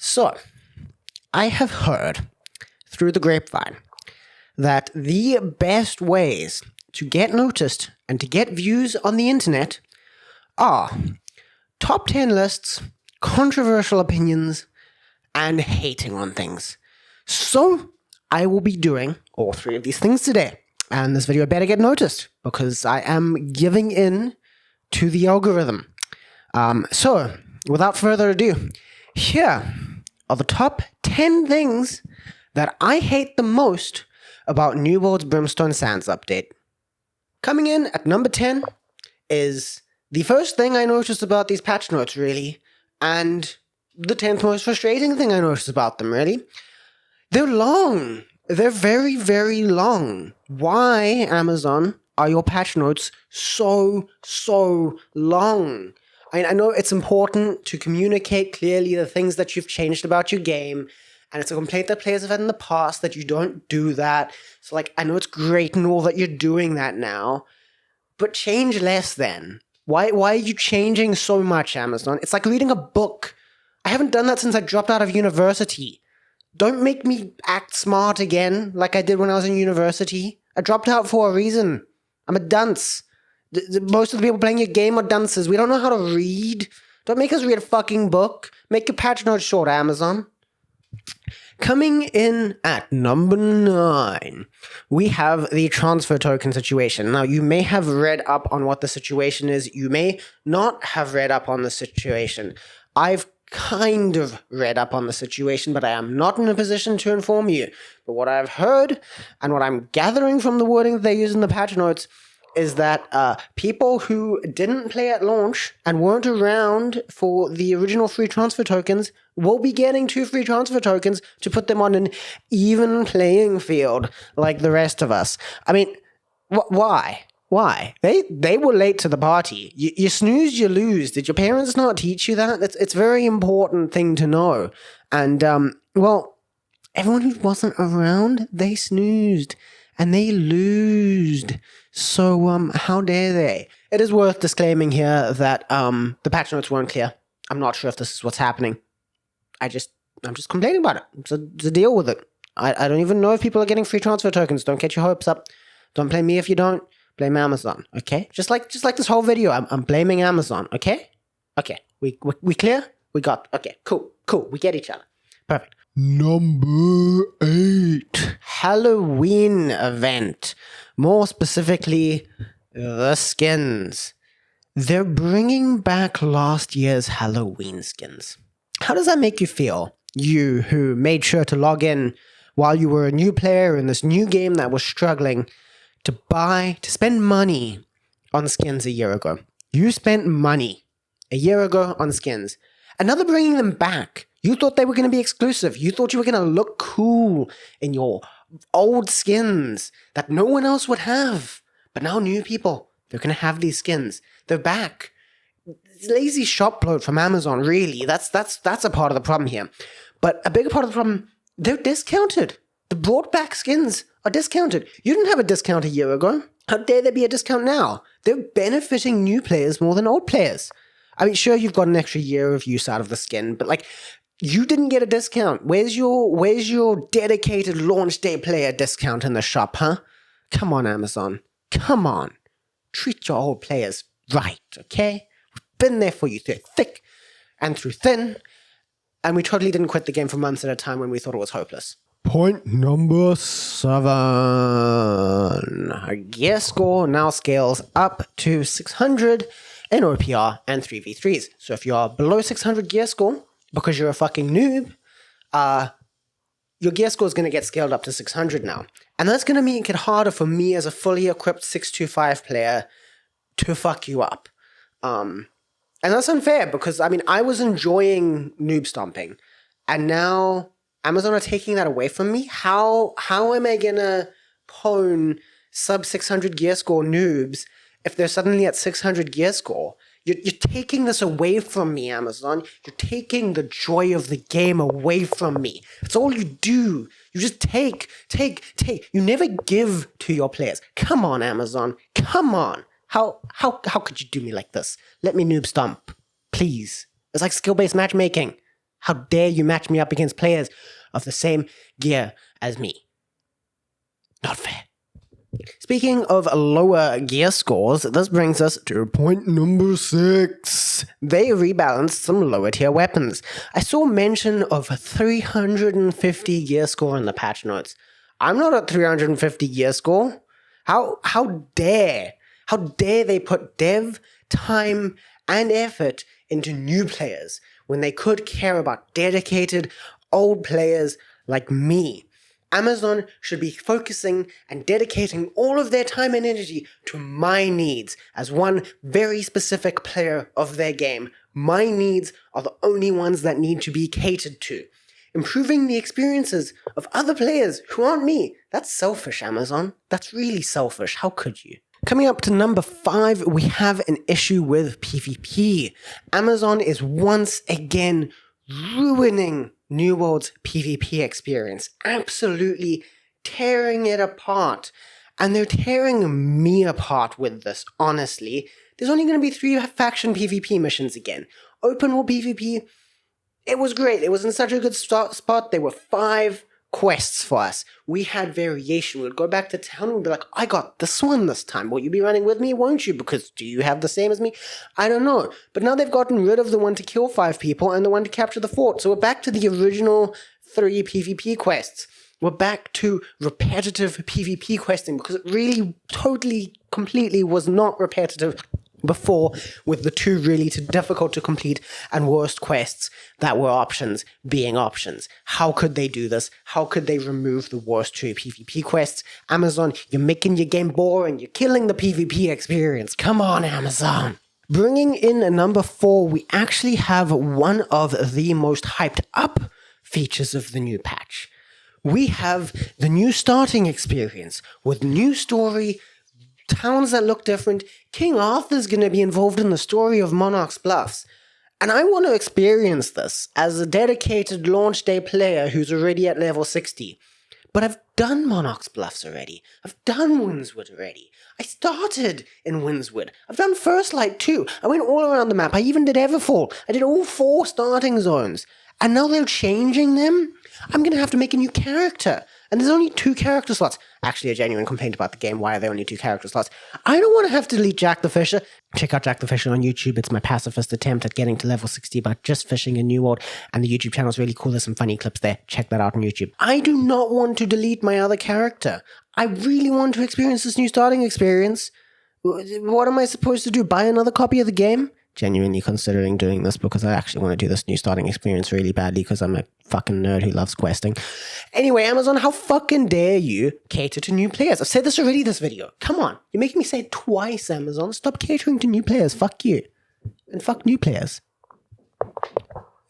So, I have heard through the grapevine that the best ways to get noticed and to get views on the internet are top 10 lists, controversial opinions, and hating on things. So, I will be doing all three of these things today. And this video better get noticed because I am giving in to the algorithm. So, without further ado, here are the top 10 things that I hate the most about New World's Brimstone Sands update. Coming in at number 10 is the first thing I noticed about these patch notes, really, and the 10th most frustrating thing I noticed about them, really. They're long. They're very, very long. Why, Amazon, are your patch notes so long? I know it's important to communicate clearly the things that you've changed about your game, and it's a complaint that players have had in the past that you don't do that. So, I know it's great and all that you're doing that now, but change less then. Why are you changing so much, Amazon? It's like reading a book. I haven't done that since I dropped out of university. Don't make me act smart again like I did when I was in university. I dropped out for a reason. I'm a dunce. Most of the people playing your game are dunces. We don't know how to read. Don't make us read a fucking book. Make your patch notes short, Amazon. Coming in at number 9, we have the transfer token situation. Now, you may have read up on what the situation is. You may not have read up on the situation. I've kind of read up on the situation, but I am not in a position to inform you. But what I've heard and what I'm gathering from the wording that they use in the patch notes is that people who didn't play at launch and weren't around for the original free transfer tokens will be getting 2 free transfer tokens to put them on an even playing field like the rest of us. I mean, why? Why? They were late to the party. You snooze, you lose. Did your parents not teach you that? It's a very important thing to know. And, well, everyone who wasn't around, they snoozed. And they loosed. So, how dare they? It is worth disclaiming here that, the patch notes weren't clear. I'm not sure if this is what's happening. I'm just complaining about it. So deal with it. I don't even know if people are getting free transfer tokens. Don't get your hopes up. Don't blame me if you don't. Blame Amazon, okay? Just like this whole video, I'm blaming Amazon, okay? Okay, we clear? Okay, cool. We get each other. Perfect. Number 8. Halloween event. More specifically, the skins. They're bringing back last year's Halloween skins. How does that make you feel? You who made sure to log in while you were a new player in this new game that was struggling to spend money on skins a year ago. You spent money a year ago on skins. And now they're bringing them back. You thought they were going to be exclusive. You thought you were going to look cool in your old skins that no one else would have. But now new people, they're going to have these skins. They're back. It's lazy shop bloat from Amazon, really. That's a part of the problem here. But a bigger part of the problem, they're discounted. The brought back skins are discounted. You didn't have a discount a year ago. How dare there be a discount now? They're benefiting new players more than old players. I mean, sure, you've got an extra year of use out of the skin, but you didn't get a discount. Where's your dedicated launch day player discount in the shop, huh? Come on, Amazon. Come on. Treat your old players right, okay? We've been there for you through thick and through thin, and we totally didn't quit the game for months at a time when we thought it was hopeless. Point number 7. Our gear score now scales up to 600 in OPR and 3v3s. So if you're below 600 gear score, because you're a fucking noob, your gear score is going to get scaled up to 600 now. And that's going to make it harder for me as a fully equipped 625 player to fuck you up. And that's unfair because, I was enjoying noob stomping. And now Amazon are taking that away from me. How am I going to pwn sub 600 gear score noobs if they're suddenly at 600 gear score? You're taking this away from me, Amazon. You're taking the joy of the game away from me. That's all you do. You just take. You never give to your players. Come on, Amazon. Come on. How could you do me like this? Let me noob stomp. Please. It's like skill-based matchmaking. How dare you match me up against players of the same gear as me? Not fair. Speaking of lower gear scores, this brings us to point number 6. They rebalanced some lower tier weapons. I saw mention of a 350 gear score in the patch notes. I'm not at 350 gear score. How dare they put dev, time, and effort into new players when they could care about dedicated old players like me? Amazon should be focusing and dedicating all of their time and energy to my needs as one very specific player of their game. My needs are the only ones that need to be catered to. Improving the experiences of other players who aren't me. That's selfish, Amazon. That's really selfish. How could you? Coming up to number 5, we have an issue with PvP. Amazon is once again ruining New World's PvP experience, absolutely tearing it apart. And they're tearing me apart with this, honestly. There's only going to be 3 faction PvP missions again. Open world PvP, it was great. It was in such a good spot. There were 5 quests for us. We had variation. We'd go back to town and we'd be like, I got this one this time. Will you be running with me, won't you? Because do you have the same as me? I don't know. But now they've gotten rid of the one to kill 5 people and the one to capture the fort. So we're back to the original 3 PvP quests. We're back to repetitive PvP questing because it really, totally, completely was not repetitive before, with the 2 really too difficult to complete and worst quests that were options being options. How could they do this? How could they remove the worst 2 PvP quests? Amazon, you're making your game boring. You're killing the PvP experience. Come on, Amazon. Bringing in number 4, we actually have one of the most hyped up features of the new patch. We have the new starting experience with new story, towns that look different. King Arthur's going to be involved in the story of Monarch's Bluffs. And I want to experience this as a dedicated launch day player who's already at level 60. But I've done Monarch's Bluffs already. I've done Windswood already. I started in Windswood. I've done First Light too. I went all around the map. I even did Everfall. I did all 4 starting zones. And now they're changing them? I'm going to have to make a new character. And there's only 2 character slots. Actually, a genuine complaint about the game. Why are there only 2 character slots? I don't want to have to delete Jack the Fisher. Check out Jack the Fisher on YouTube. It's my pacifist attempt at getting to level 60 by just fishing in New World. And the YouTube channel is really cool. There's some funny clips there. Check that out on YouTube. I do not want to delete my other character. I really want to experience this new starting experience. What am I supposed to do? Buy another copy of the game? Genuinely considering doing this because I actually want to do this new starting experience really badly because I'm a fucking nerd who loves questing. Anyway, Amazon, how fucking dare you cater to new players? I've said this already this video. Come on. You're making me say it twice, Amazon. Stop catering to new players. Fuck you. And fuck new players.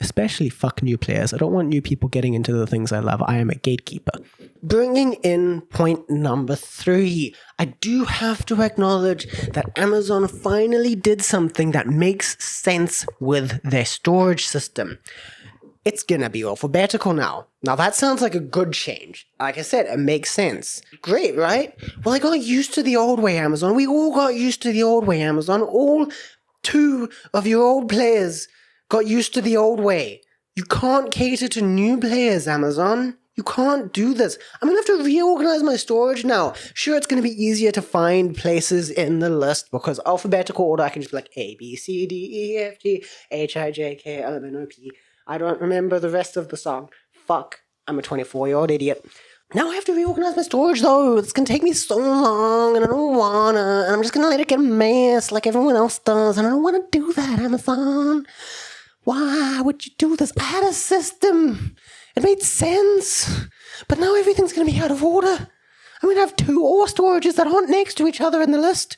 Especially fuck new players. I don't want new people getting into the things I love. I am a gatekeeper. Bringing in point number 3. I do have to acknowledge that Amazon finally did something that makes sense with their storage system. It's gonna be alphabetical now. Now that sounds like a good change. Like I said, it makes sense. Great, right? Well, I got used to the old way, Amazon. We all got used to the old way, Amazon. All 2 of your old players got used to the old way. You can't cater to new players, Amazon. You can't do this. I'm going to have to reorganize my storage now. Sure, it's going to be easier to find places in the list because alphabetical order, I can just be like A, B, C, D, E, F, G, H, I, J, K, L, M, N, O, P. I don't remember the rest of the song. Fuck. I'm a 24-year-old idiot. Now I have to reorganize my storage, though. It's going to take me so long, and I don't want to. And I'm just going to let it get a mess like everyone else does. And I don't want to do that, Amazon. Why would you do this? I had a system. It made sense. But now everything's going to be out of order. I'm going to have 2 ore storages that aren't next to each other in the list.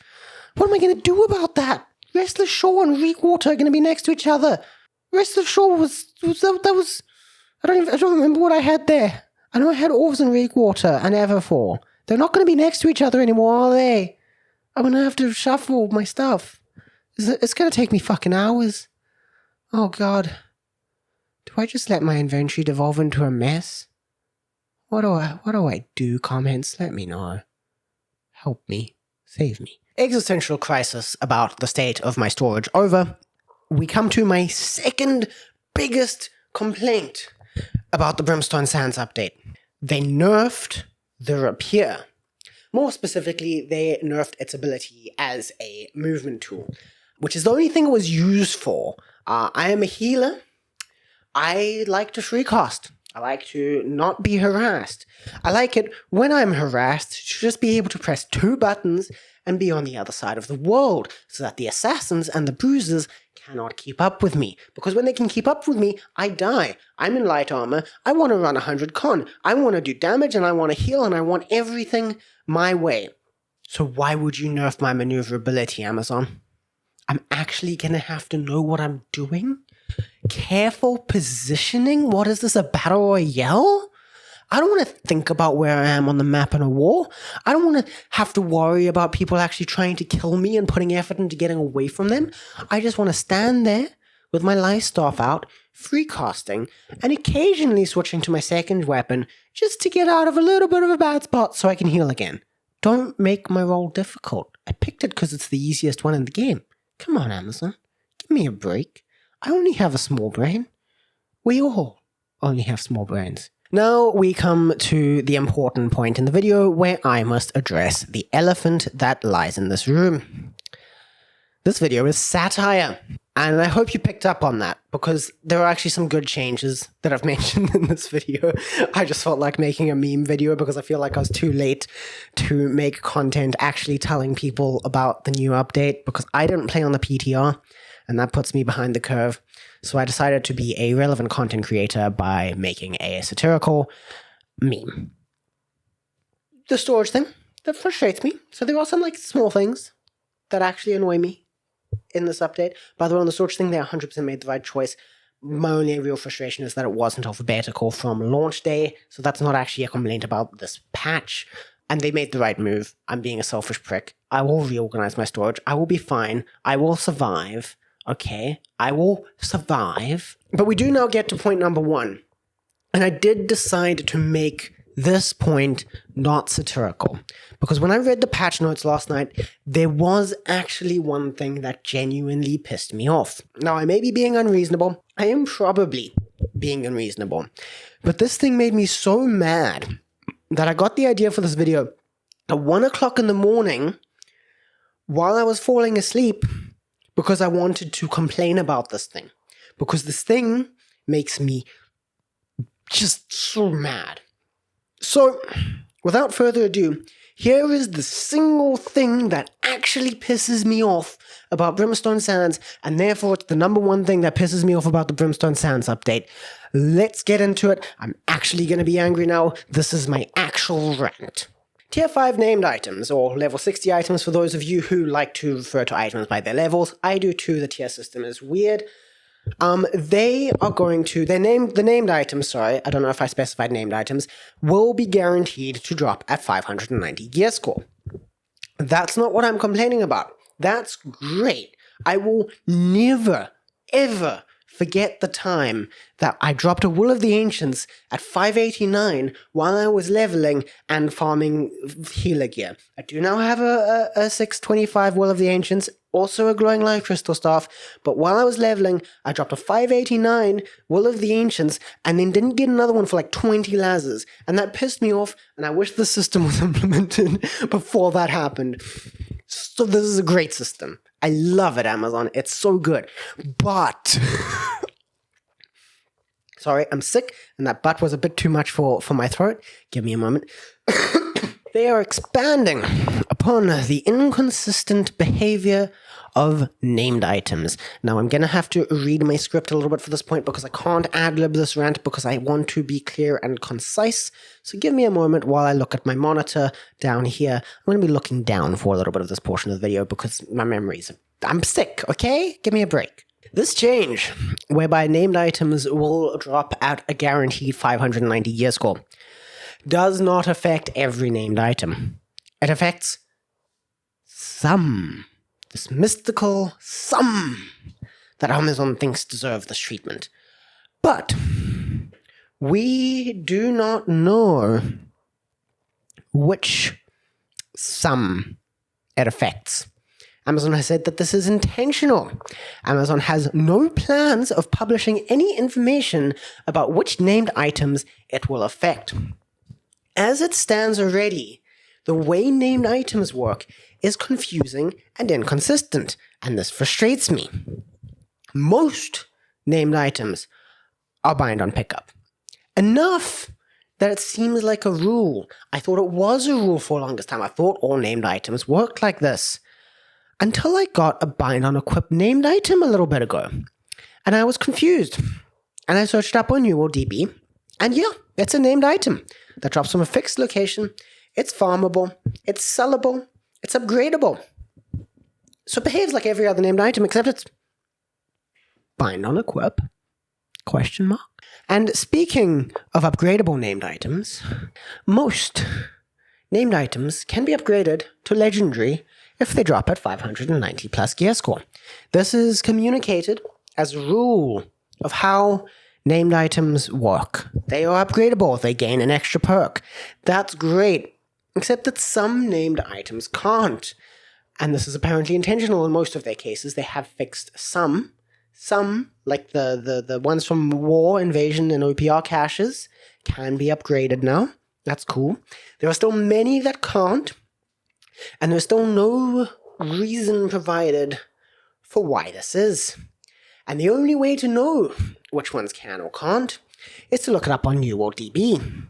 What am I going to do about that? Restless Shore and Reekwater are going to be next to each other. Restless Shore was I don't remember what I had there. I know I had Orbs and Reekwater and Everfall. They're not going to be next to each other anymore, are they? I'm going to have to shuffle my stuff. It's going to take me fucking hours. Oh God. Do I just let my inventory devolve into a mess? What do I do? Comments, let me know. Help me. Save me. Existential crisis about the state of my storage over. We come to my second biggest complaint about the Brimstone Sands update. They nerfed the rapier. More specifically, they nerfed its ability as a movement tool, which is the only thing it was used for. I am a healer. I like to free cast. I like to not be harassed. I like it when I'm harassed to just be able to press 2 buttons and be on the other side of the world so that the assassins and the bruisers cannot keep up with me. Because when they can keep up with me, I die. I'm in light armor. I want to run 100 con. I want to do damage and I want to heal and I want everything my way. So why would you nerf my maneuverability, Amazon? I'm actually going to have to know what I'm doing? Careful positioning? What is this, a battle royale? I don't want to think about where I am on the map in a war. I don't want to have to worry about people actually trying to kill me and putting effort into getting away from them. I just want to stand there with my life staff out, free casting, and occasionally switching to my second weapon just to get out of a little bit of a bad spot so I can heal again. Don't make my role difficult. I picked it because it's the easiest one in the game. Come on, Amazon. Give me a break. I only have a small brain. We all only have small brains. Now we come to the important point in the video where I must address the elephant that lies in this room. This video is satire, and I hope you picked up on that because there are actually some good changes that I've mentioned in this video. I just felt like making a meme video because I feel like I was too late to make content actually telling people about the new update because I didn't play on the PTR, and that puts me behind the curve. So I decided to be a relevant content creator by making a satirical meme. The storage thing, that frustrates me. So there are some small things that actually annoy me in this update. By the way, on the storage thing, they 100% made the right choice. My only real frustration is that it wasn't alphabetical from launch day. So that's not actually a complaint about this patch. And they made the right move. I'm being a selfish prick. I will reorganize my storage. I will be fine. I will survive. Okay, I will survive. But we do now get to point number 1. And I did decide to make this point not satirical. Because when I read the patch notes last night, there was actually one thing that genuinely pissed me off. Now, I may be being unreasonable. I am probably being unreasonable. But this thing made me so mad that I got the idea for this video at 1 o'clock in the morning while I was falling asleep, because I wanted to complain about this thing. Because this thing makes me just so mad. So, without further ado, here is the single thing that actually pisses me off about Brimstone Sands, and therefore it's the number 1 thing that pisses me off about the Brimstone Sands update. Let's get into it. I'm actually going to be angry now. This is my actual rant. Tier 5 named items, or level 60 items for those of you who like to refer to items by their levels. I do too, the tier system is weird. They are going to, the named items, sorry, I don't know if I specified named items, will be guaranteed to drop at 590 gear score. That's not what I'm complaining about. That's great. I will never, ever forget the time that I dropped a Will of the Ancients at 589 while I was leveling and farming healer gear. I do now have a 625 Will of the Ancients, also a glowing light crystal staff, but while I was leveling, I dropped a 589 Will of the Ancients and then didn't get another one for 20 lasers, and that pissed me off, and I wish the system was implemented before that happened. So this is a great system. I love it, Amazon. It's so good. But sorry, I'm sick, and that but was a bit too much for my throat. Give me a moment. They are expanding upon the inconsistent behavior of named items. Now, I'm going to have to read my script a little bit for this point because I can't ad-lib this rant because I want to be clear and concise. So give me a moment while I look at my monitor down here. I'm going to be looking down for a little bit of this portion of the video because my memories... I'm sick, okay? Give me a break. This change, whereby named items will drop at a guaranteed 590 gear score, does not affect every named item. It affects some. This mystical some that Amazon thinks deserve this treatment. But we do not know which some it affects. Amazon has said that this is intentional. Amazon has no plans of publishing any information about which named items it will affect. As it stands already, the way named items work is confusing and inconsistent, and this frustrates me. Most named items are bind on pickup. Enough that it seems like a rule. I thought it was a rule for the longest time. I thought all named items worked like this. Until I got a bind on equip named item a little bit ago. And I was confused. And I searched up on NewWorldDB. And yeah, it's a named item that drops from a fixed location. It's farmable. It's sellable. It's upgradable. So it behaves like every other named item, except it's bind on equip? Question mark. And speaking of upgradable named items, most named items can be upgraded to legendary if they drop at 590 plus gear score. This is communicated as a rule of how named items work. They are upgradable. They gain an extra perk. That's great, except that some named items can't. And this is apparently intentional in most of their cases. They have fixed some, like the ones from War, Invasion, and OPR caches, can be upgraded now. That's cool. There are still many that can't, and there's still no reason provided for why this is. And the only way to know which ones can or can't is to look it up on NewWorldDB.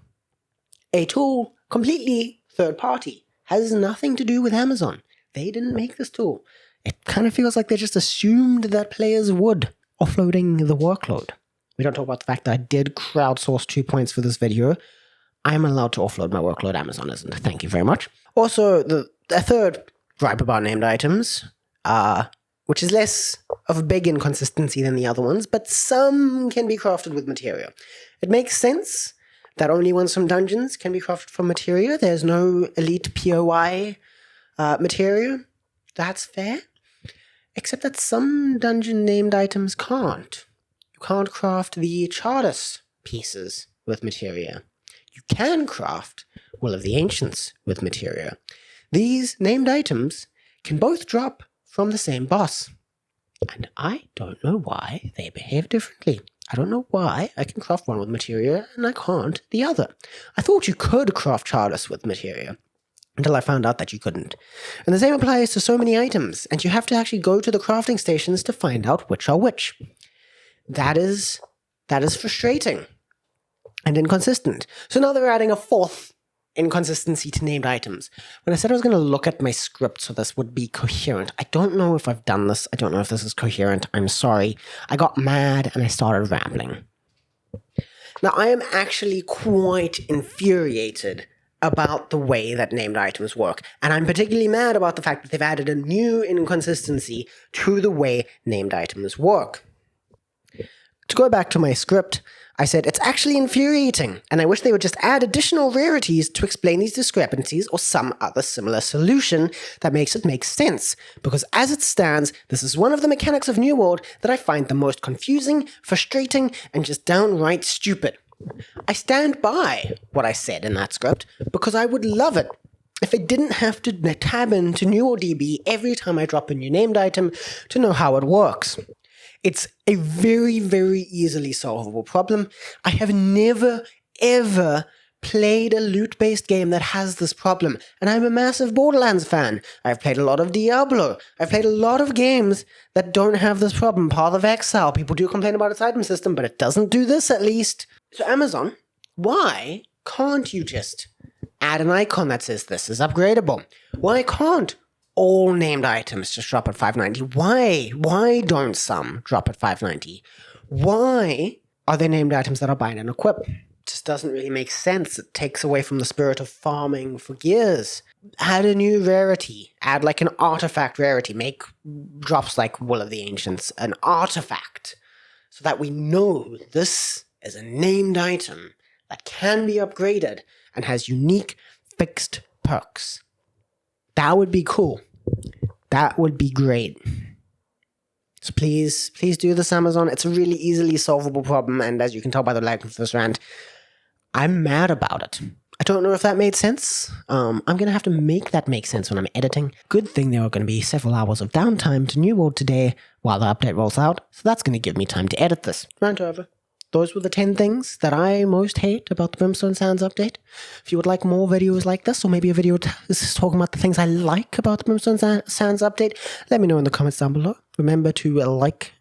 A tool completely third party, has nothing to do with Amazon. They didn't make this tool. It kind of feels like they just assumed that players would, offloading the workload. We don't talk about the fact that I did crowdsource 2 points for this video. I'm allowed to offload my workload, Amazon isn't. Thank you very much. Also, a third gripe about named items, which is less of a big inconsistency than the other ones, but some can be crafted with materia. It makes sense that only ones from dungeons can be crafted from materia. There's no elite POI materia. That's fair. Except that some dungeon named items can't. You can't craft the Chartus pieces with materia. You can craft Will of the Ancients with materia. These named items can both drop from the same boss. And I don't know why they behave differently. I don't know why I can craft one with materia and I can't the other. I thought you could craft Chartus with materia, until I found out that you couldn't. And the same applies to so many items, and you have to actually go to the crafting stations to find out which are which. That is frustrating and inconsistent. So now they're adding a fourth inconsistency to named items. When I said I was going to look at my script so this would be coherent, I don't know if I've done this. I don't know if this is coherent. I'm sorry. I got mad and I started rambling. Now, I am actually quite infuriated about the way that named items work. And I'm particularly mad about the fact that they've added a new inconsistency to the way named items work. To go back to my script, I said it's actually infuriating, and I wish they would just add additional rarities to explain these discrepancies or some other similar solution that makes it make sense. Because as it stands, this is one of the mechanics of New World that I find the most confusing, frustrating, and just downright stupid. I stand by what I said in that script because I would love it if I didn't have to tab into NewWorldDB every time I drop a new named item to know how it works. It's a very, very easily solvable problem. I have never, ever played a loot-based game that has this problem, and I'm a massive Borderlands fan. I've played a lot of Diablo. I've played a lot of games that don't have this problem. Path of Exile, people do complain about its item system, but it doesn't do this at least. So Amazon, why can't you just add an icon that says this is upgradable? Why can't all named items just drop at 590? Why? Why don't some drop at 590? Why are there named items that are bind and equip? It just doesn't really make sense. It takes away from the spirit of farming for gears. Add a new rarity. Add like an artifact rarity. Make drops like Will of the Ancients an artifact so that we know this is a named item that can be upgraded and has unique fixed perks. That would be cool. That would be great. So please do this, Amazon. It's a really easily solvable problem, and as you can tell by the length of this rant, I'm mad about it. I don't know if that made sense. I'm going to have to make that make sense when I'm editing. Good thing there are going to be several hours of downtime to New World today while the update rolls out, so that's going to give me time to edit this. Rant over. Those were the 10 things that I most hate about the Brimstone Sands update. If you would like more videos like this, or maybe a video talking about the things I like about the Brimstone Sands update, let me know in the comments down below. Remember to like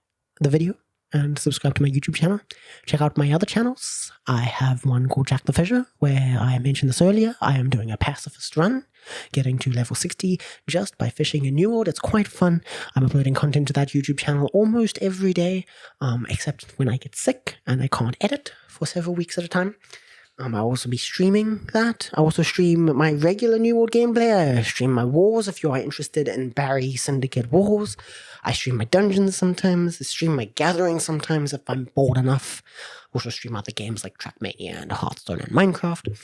the video and subscribe to my YouTube channel. Check out my other channels. I have one called Jack the Fisher, where I mentioned this earlier. I am doing a pacifist run, getting to level 60 just by fishing in New World. It's quite fun. I'm uploading content to that YouTube channel almost every day, except when I get sick and I can't edit for several weeks at a time. I'll also be streaming that. I also stream my regular New World gameplay. I stream my wars if you are interested in Barry Syndicate wars. I stream my dungeons sometimes. I stream my gathering sometimes if I'm bored enough. I also stream other games like Trackmania and Hearthstone and Minecraft.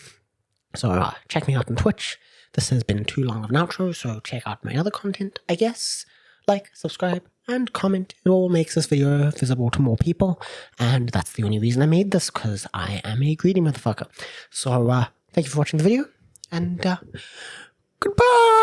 So check me out on Twitch. This has been too long of an outro, so check out my other content, I guess. Like, subscribe, and comment. It all makes this video visible to more people, and that's the only reason I made this, because I am a greedy motherfucker. So, thank you for watching the video, and, goodbye!